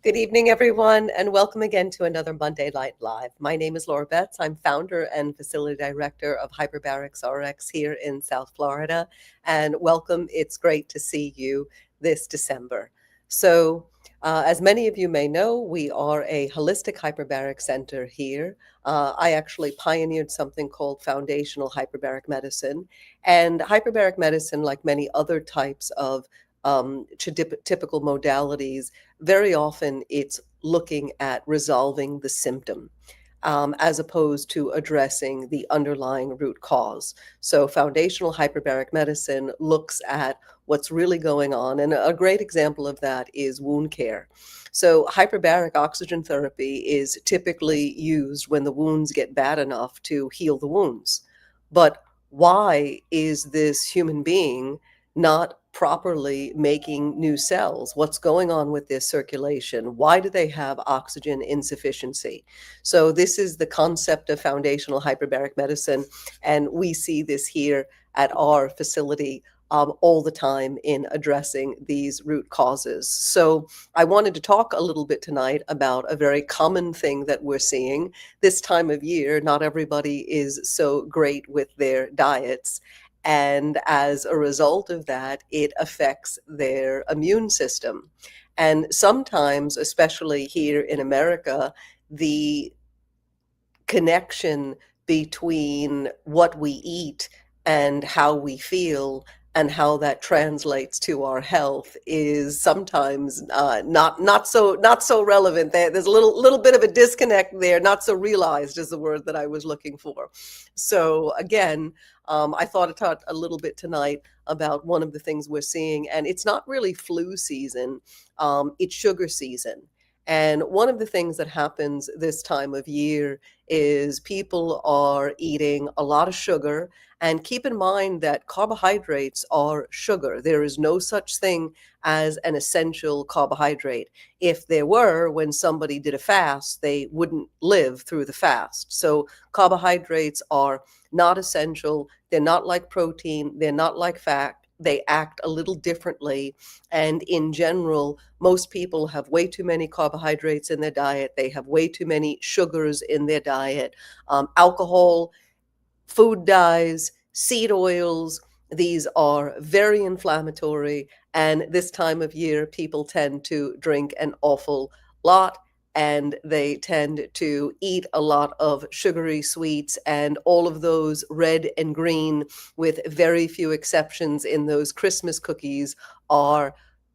Good evening, everyone, and welcome again to another Monday Night Live. My name is Laura Betts. I'm founder and facility director of HyperbaricsRx here in South Florida. And welcome. It's great to see you this December. As many of you may know, we are a holistic hyperbaric center here. I actually pioneered something called foundational hyperbaric medicine. And hyperbaric medicine, like many other types of typical modalities, very often it's looking at resolving the symptom as opposed to addressing the underlying root cause. So foundational hyperbaric medicine looks at what's really going on. And a great example of that is wound care. So hyperbaric oxygen therapy is typically used when the wounds get bad enough to heal the wounds. But why is this human being not properly making new cells? What's going on with their circulation? Why do they have oxygen insufficiency? So this is the concept of foundational hyperbaric medicine, and we see this here at our facility all the time in addressing these root causes. So I wanted to talk a little bit tonight about a very common thing that we're seeing this time of year. Not everybody is so great with their diets. And as a result of that, it affects their immune system. And sometimes, especially here in America, the connection between what we eat and how we feel and how that translates to our health is sometimes not so relevant. There's a little bit of a disconnect there. Not so realized is the word that I was looking for. So again, I thought I'd talk a little bit tonight about one of the things we're seeing, and it's not really flu season, it's sugar season. And one of the things that happens this time of year is people are eating a lot of sugar. And keep in mind that carbohydrates are sugar. There is no such thing as an essential carbohydrate. If there were, when somebody did a fast, they wouldn't live through the fast. So carbohydrates are not essential. They're not like protein. They're not like fat. They act a little differently. And in general, most people have way too many carbohydrates in their diet. They have way too many sugars in their diet. Alcohol, food dyes, seed oils, these are very inflammatory. And this time of year, people tend to drink an awful lot, and they tend to eat a lot of sugary sweets, and all of those red and green, with very few exceptions in those Christmas cookies, are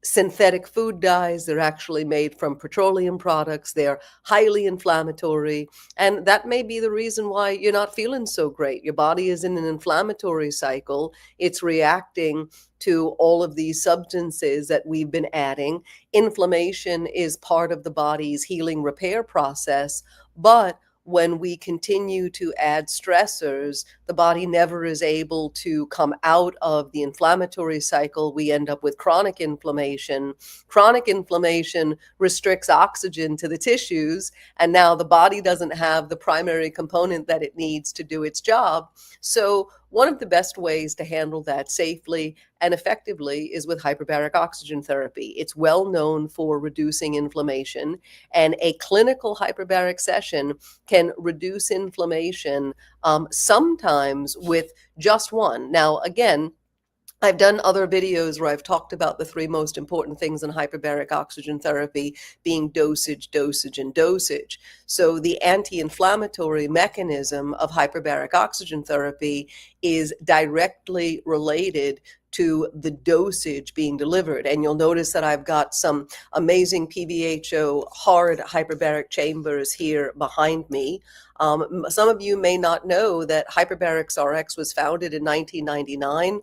synthetic food dyes. They're actually made from petroleum products. They're highly inflammatory. And that may be the reason why you're not feeling so great. Your body is in an inflammatory cycle. It's reacting to all of these substances that we've been adding. Inflammation is part of the body's healing repair process, but when we continue to add stressors, the body never is able to come out of the inflammatory cycle. We end up with chronic inflammation. Chronic inflammation restricts oxygen to the tissues, and now the body doesn't have the primary component that it needs to do its job. So one of the best ways to handle that safely and effectively is with hyperbaric oxygen therapy. It's well known for reducing inflammation, and a clinical hyperbaric session can reduce inflammation sometimes with just one. Now, again, I've done other videos where I've talked about the three most important things in hyperbaric oxygen therapy being dosage, dosage, and dosage. So the anti-inflammatory mechanism of hyperbaric oxygen therapy is directly related to the dosage being delivered. And you'll notice that I've got some amazing PVHO hard hyperbaric chambers here behind me. Some of you may not know that HyperbaricsRx was founded in 1999.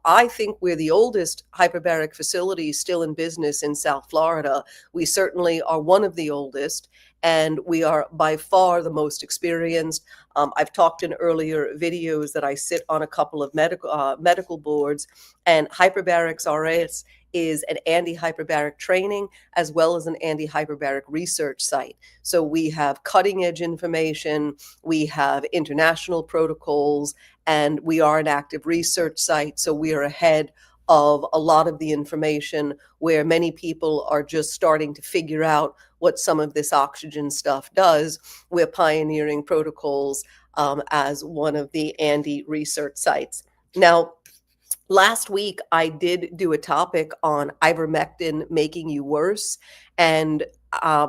I think we're the oldest hyperbaric facility still in business in South Florida. We certainly are one of the oldest, and we are by far the most experienced. I've talked in earlier videos that I sit on a couple of medical boards, and HyperbaricsRx is an ANDI hyperbaric training as well as an ANDI hyperbaric research site. So we have cutting edge information, we have international protocols, and we are an active research site. So we are ahead of a lot of the information, where many people are just starting to figure out what some of this oxygen stuff does. We're pioneering protocols as one of the ANDI research sites. Now, last week, I did do a topic on ivermectin making you worse, and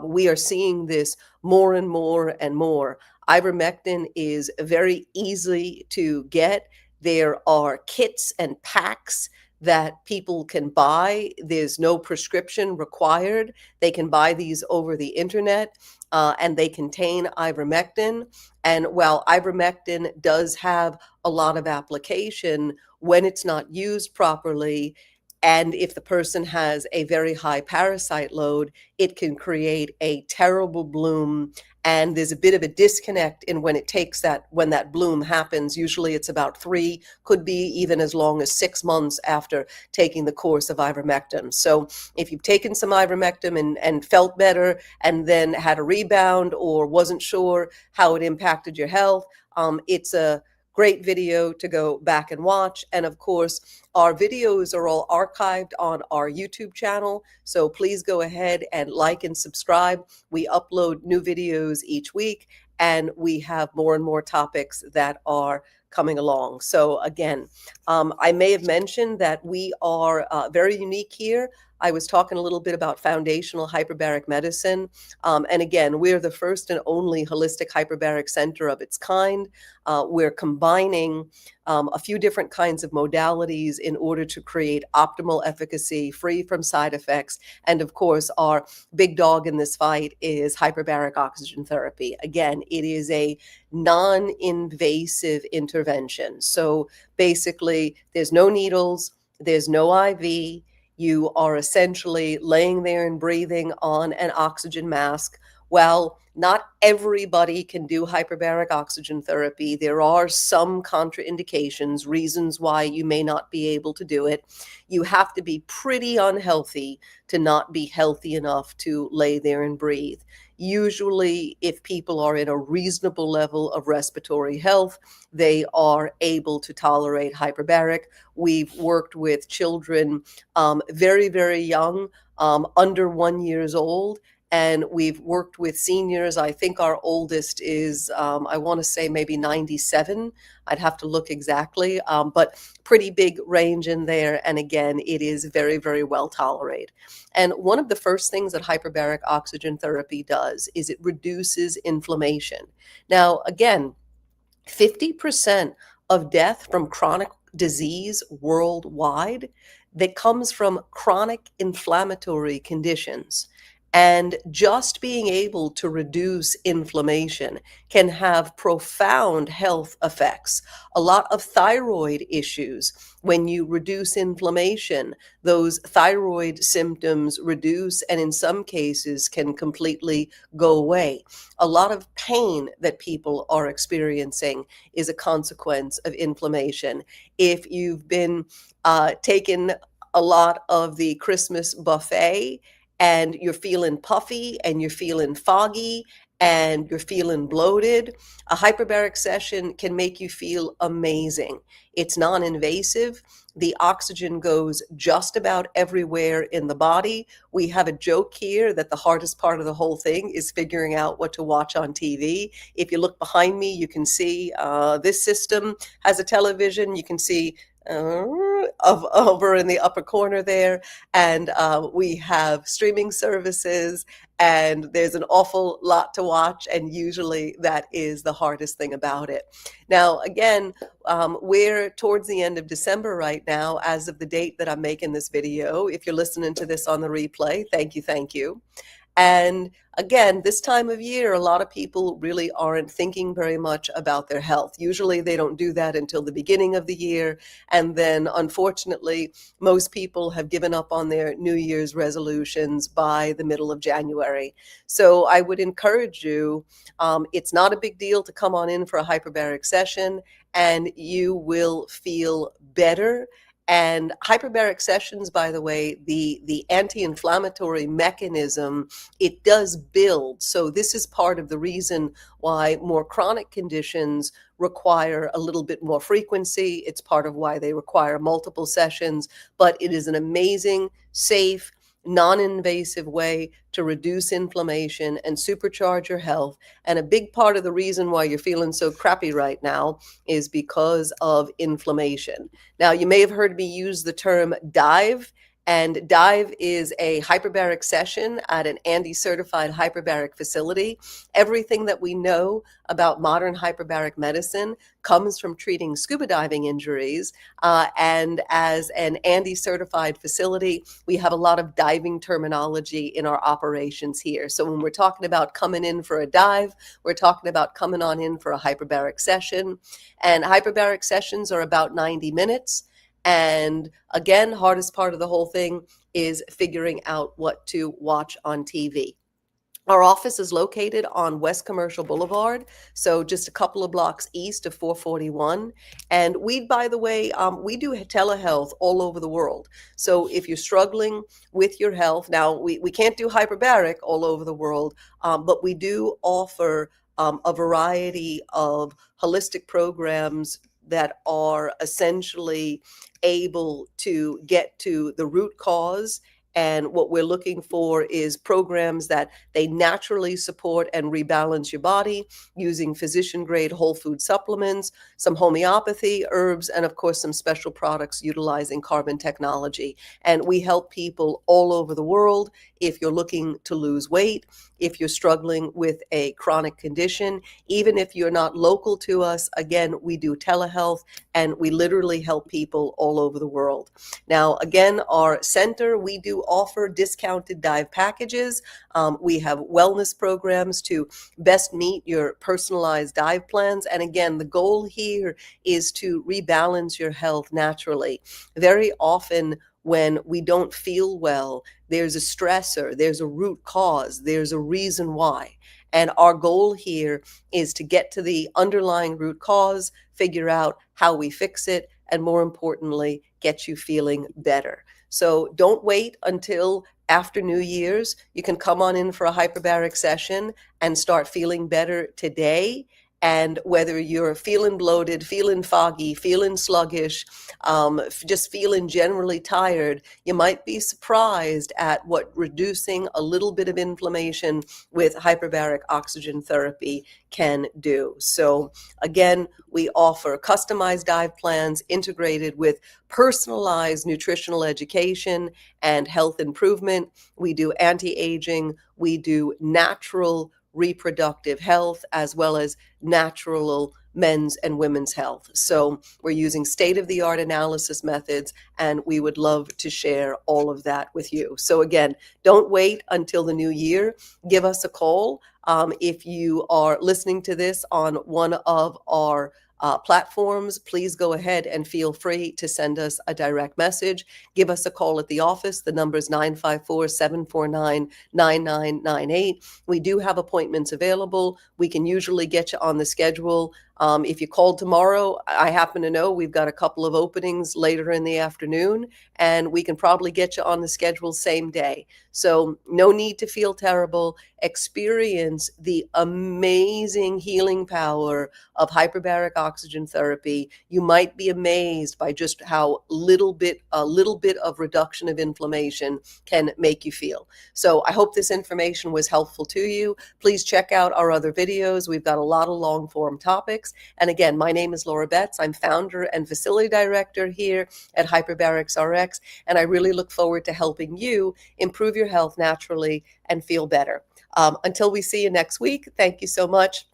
we are seeing this more and more and more. Ivermectin is very easy to get. There are kits and packs that people can buy. There's no prescription required. They can buy these over the internet, and they contain ivermectin. And while ivermectin does have a lot of application, when it's not used properly, and if the person has a very high parasite load, it can create a terrible bloom. And there's a bit of a disconnect in when that bloom happens. Usually it's about 3, could be even as long as 6 months after taking the course of ivermectin. So if you've taken some ivermectin and felt better and then had a rebound or wasn't sure how it impacted your health, it's a great video to go back and watch. And of course, our videos are all archived on our YouTube channel. So please go ahead and like and subscribe. We upload new videos each week, and we have more and more topics that are coming along. So again, I may have mentioned that we are very unique here. I was talking a little bit about foundational hyperbaric medicine. And again, we're the first and only holistic hyperbaric center of its kind. We're combining a few different kinds of modalities in order to create optimal efficacy, free from side effects. And of course, our big dog in this fight is hyperbaric oxygen therapy. Again, it is a non-invasive intervention. So basically, there's no needles, there's no IV. You are essentially laying there and breathing on an oxygen mask. Well, not everybody can do hyperbaric oxygen therapy. There are some contraindications, reasons why you may not be able to do it. You have to be pretty unhealthy to not be healthy enough to lay there and breathe. Usually, if people are in a reasonable level of respiratory health, they are able to tolerate hyperbaric. We've worked with children very, very young, under 1 year old. And we've worked with seniors. I think our oldest is, I want to say maybe 97. I'd have to look exactly, but pretty big range in there. And again, it is very, very well tolerated. And one of the first things that hyperbaric oxygen therapy does is it reduces inflammation. Now, again, 50% of death from chronic disease worldwide that comes from chronic inflammatory conditions. And just being able to reduce inflammation can have profound health effects. A lot of thyroid issues, when you reduce inflammation, those thyroid symptoms reduce and in some cases can completely go away. A lot of pain that people are experiencing is a consequence of inflammation. If you've been taking a lot of the Christmas buffet, and you're feeling puffy and you're feeling foggy and you're feeling bloated, a hyperbaric session can make you feel amazing. It's non-invasive. The oxygen goes just about everywhere in the body. We have a joke here that the hardest part of the whole thing is figuring out what to watch on TV. If you look behind me, you can see this system has a television. You can see over in the upper corner there, and we have streaming services, and there's an awful lot to watch, and usually that is the hardest thing about it. Now, again, we're towards the end of December right now, as of the date that I'm making this video. If you're listening to this on the replay, thank you, thank you. And again, this time of year, a lot of people really aren't thinking very much about their health. Usually they don't do that until the beginning of the year. And then unfortunately, most people have given up on their New Year's resolutions by the middle of January. So I would encourage you, it's not a big deal to come on in for a hyperbaric session, and you will feel better And hyperbaric sessions, by the way, the anti-inflammatory mechanism, it does build. So this is part of the reason why more chronic conditions require a little bit more frequency. It's part of why they require multiple sessions, but it is an amazing, safe, non-invasive way to reduce inflammation and supercharge your health. And a big part of the reason why you're feeling so crappy right now is because of inflammation. Now, you may have heard me use the term dive, and dive is a hyperbaric session at an ANDI certified hyperbaric facility. Everything that we know about modern hyperbaric medicine comes from treating scuba diving injuries. And as an ANDI certified facility, we have a lot of diving terminology in our operations here. So when we're talking about coming in for a dive, we're talking about coming on in for a hyperbaric session. And hyperbaric sessions are about 90 minutes. And again, hardest part of the whole thing is figuring out what to watch on TV. Our office is located on West Commercial Boulevard, so just a couple of blocks east of 441. And we, by the way, we do telehealth all over the world. So if you're struggling with your health, now we can't do hyperbaric all over the world, but we do offer a variety of holistic programs that are essentially able to get to the root cause. And what we're looking for is programs that they naturally support and rebalance your body using physician-grade whole food supplements, some homeopathy, herbs, and of course some special products utilizing carbon technology. And we help people all over the world. If you're looking to lose weight, if you're struggling with a chronic condition, even if you're not local to us, again, we do telehealth and we literally help people all over the world. Now, again, our center, we do offer discounted dive packages. We have wellness programs to best meet your personalized dive plans. And again, the goal here is to rebalance your health naturally. Very often, when we don't feel well, there's a stressor, there's a root cause, there's a reason why. And our goal here is to get to the underlying root cause, figure out how we fix it, and more importantly, get you feeling better. So don't wait until after New Year's. You can come on in for a hyperbaric session and start feeling better today. And whether you're feeling bloated, feeling foggy, feeling sluggish, just feeling generally tired, you might be surprised at what reducing a little bit of inflammation with hyperbaric oxygen therapy can do. So again, we offer customized dive plans integrated with personalized nutritional education and health improvement. We do anti-aging, we do natural reproductive health, as well as natural men's and women's health. So we're using state-of-the-art analysis methods, and we would love to share all of that with you. So again, don't wait until the new year. Give us a call. If you are listening to this on one of our platforms, please go ahead and feel free to send us a direct message. Give us a call at the office. The number is 954-749-9998. We do have appointments available. We can usually get you on the schedule. If you called tomorrow, I happen to know we've got a couple of openings later in the afternoon, and we can probably get you on the schedule same day. So no need to feel terrible. Experience the amazing healing power of hyperbaric oxygen therapy. You might be amazed by just how a little bit of reduction of inflammation can make you feel. So I hope this information was helpful to you. Please check out our other videos. We've got a lot of long form topics. And again, my name is Laura Betts. I'm founder and facility director here at HyperbaricsRx, and I really look forward to helping you improve your health naturally and feel better. Until we see you next week, thank you so much.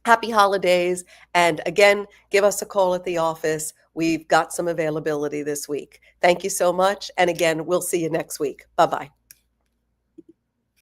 Happy holidays. And again, give us a call at the office. We've got some availability this week. Thank you so much. And again, we'll see you next week. Bye-bye.